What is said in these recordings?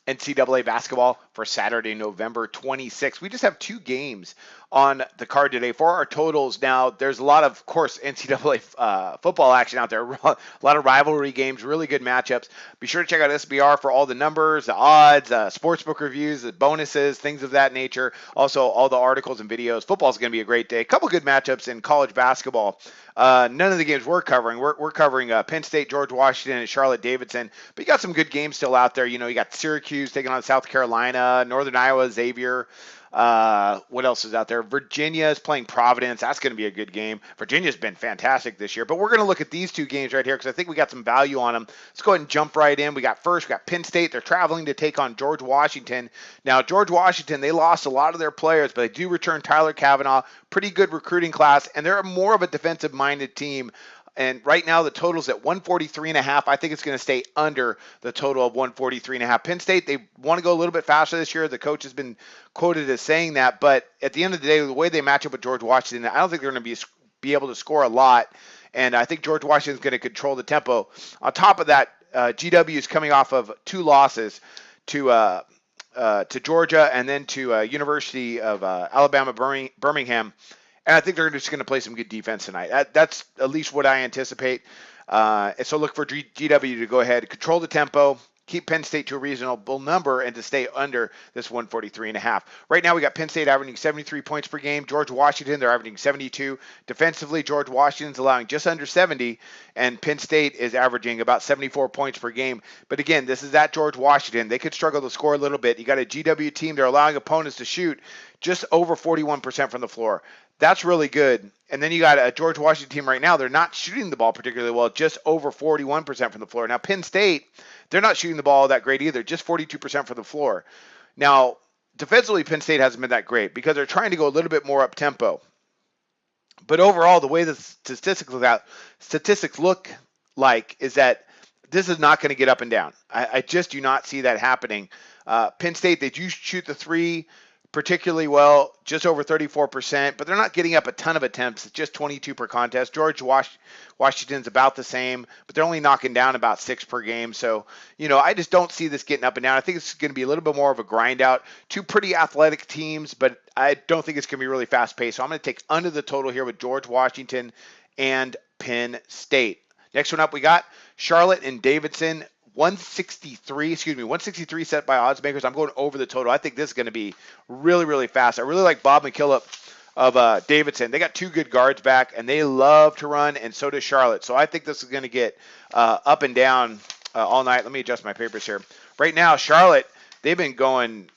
NCAA basketball for Saturday, November 26th. We just have two games on the card today for our totals. Now, there's a lot of course, NCAA football action out there, a lot of rivalry games, really good matchups. Be sure to check out SBR for all the numbers, the odds, sportsbook reviews, the bonuses, things of that nature. Also, all the articles and videos. Football's going to be a great day. A couple good matchups in college basketball. None of the games we're covering. We're covering Penn State, George Washington, and Charlotte Davidson. But you got some good games still out there. You know, you got Syracuse taking on South Carolina, Northern Iowa, Xavier. What else is out there? Virginia is playing Providence. That's going to be a good game. Virginia's been fantastic this year. But we're going to look at these two games right here because I think we got some value on them. Let's go ahead and jump right in. We got Penn State. They're traveling to take on George Washington. Now, George Washington, they lost a lot of their players, but they do return Tyler Kavanaugh. Pretty good recruiting class, and they're more of a defensive-minded team. And right now the total's at 143.5. I think it's going to stay under the total of 143.5. Penn State, they want to go a little bit faster this year. The coach has been quoted as saying that. But at the end of the day, the way they match up with George Washington, I don't think they're going to be able to score a lot. And I think George Washington's going to control the tempo. On top of that, GW is coming off of two losses to Georgia and then to University of Alabama Birmingham. And I think they're just going to play some good defense tonight. That's at least what I anticipate. And so look for GW to go ahead, control the tempo, keep Penn State to a reasonable number, and to stay under this 143.5. Right now we got Penn State averaging 73 points per game. George Washington, they're averaging 72. Defensively, George Washington's allowing just under 70, and Penn State is averaging about 74 points per game. But again, this is at George Washington. They could struggle to score a little bit. You got a GW team. They're allowing opponents to shoot just over 41% from the floor. That's really good. And then you got a George Washington team right now. They're not shooting the ball particularly well, just over 41% from the floor. Now, Penn State, they're not shooting the ball that great either, just 42% from the floor. Now, defensively, Penn State hasn't been that great because they're trying to go a little bit more up-tempo. But overall, the way the statistics look like is that this is not going to get up and down. I just do not see that happening. Penn State, they do shoot the three particularly well, just over 34%, but they're not getting up a ton of attempts. It's just 22 per contest. George Washington's about the same, but they're only knocking down about 6 per game. So, I just don't see this getting up and down. I think it's going to be a little bit more of a grind out. Two pretty athletic teams, but I don't think it's going to be really fast paced. So I'm going to take under the total here with George Washington and Penn State. Next one up, we got Charlotte and Davidson. 163 set by odds makers. I'm going over the total. I think this is going to be really, really fast. I really like Bob McKillop of Davidson. They got two good guards back, and they love to run, and so does Charlotte. So I think this is going to get up and down all night. Let me adjust my papers here. Right now, Charlotte, they've been going,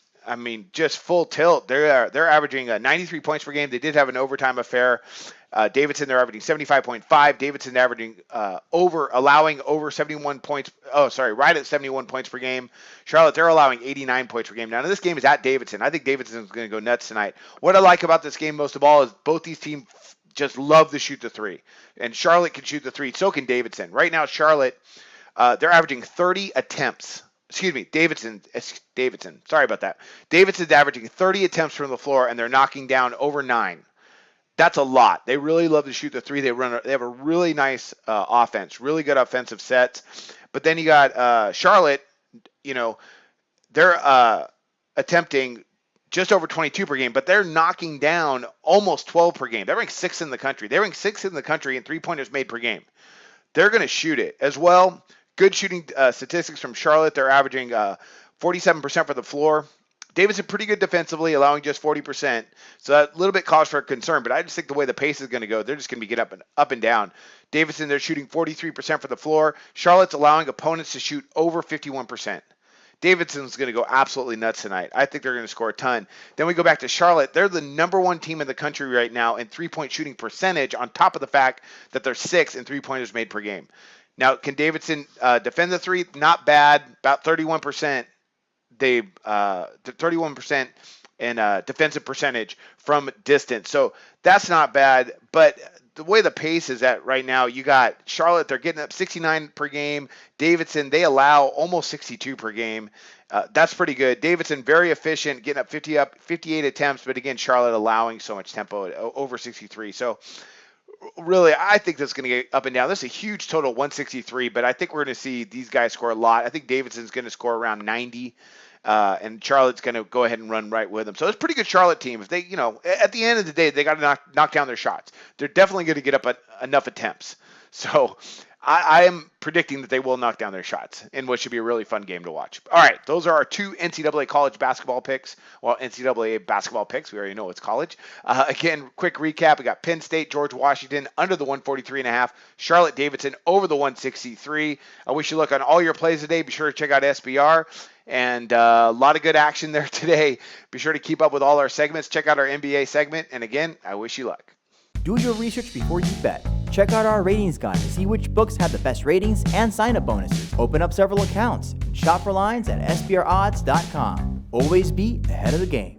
just full tilt. They're averaging 93 points per game. They did have an overtime affair. Davidson, they're averaging 75.5. Davidson averaging allowing over 71 points. Right at 71 points per game. Charlotte, they're allowing 89 points per game. Now, this game is at Davidson. I think Davidson's going to go nuts tonight. What I like about this game most of all is both these teams just love to shoot the three. And Charlotte can shoot the three. So can Davidson. Right now, Charlotte, they're averaging 30 attempts. Davidson. Sorry about that. Davidson's averaging 30 attempts from the floor, and they're knocking down over 9. That's a lot. They really love to shoot the three. They have a really nice offense, really good offensive sets. But then you got Charlotte. They're attempting just over 22 per game, but they're knocking down almost 12 per game. They're ranked 6th in the country. They're ranked 6th in the country in three-pointers made per game. They're going to shoot it as well. Good shooting statistics from Charlotte. They're averaging 47% for the floor. Davidson pretty good defensively, allowing just 40%. So that a little bit cause for concern, but I just think the way the pace is going to go, they're just going to get up and down. Davidson, they're shooting 43% for the floor. Charlotte's allowing opponents to shoot over 51%. Davidson's going to go absolutely nuts tonight. I think they're going to score a ton. Then we go back to Charlotte. They're the number one team in the country right now in three-point shooting percentage, on top of the fact that they're 6th in three-pointers made per game. Now, can Davidson defend the three? Not bad, about 31%. They 31% in defensive percentage from distance. So that's not bad. But the way the pace is at right now, you got Charlotte, they're getting up 69 per game. Davidson, they allow almost 62 per game. That's pretty good. Davidson, very efficient, getting up 58 attempts. But again, Charlotte allowing so much tempo, over 63. So really, I think that's going to get up and down. This is a huge total, 163, but I think we're going to see these guys score a lot. I think Davidson's going to score around 90. And Charlotte's going to go ahead and run right with them. So it's a pretty good Charlotte team. If they, at the end of the day, they got to knock down their shots. They're definitely going to get up enough attempts. So I am predicting that they will knock down their shots in what should be a really fun game to watch. All right, those are our two NCAA college basketball picks. Well, NCAA basketball picks. We already know it's college. Again, quick recap. We got Penn State, George Washington under the 143.5. Charlotte Davidson over the 163. I wish you luck on all your plays today. Be sure to check out SBR. And a lot of good action there today. Be sure to keep up with all our segments. Check out our NBA segment. And again, I wish you luck. Do your research before you bet. Check out our ratings guide to see which books have the best ratings and sign-up bonuses. Open up several accounts and shop for lines at sbrodds.com. Always be ahead of the game.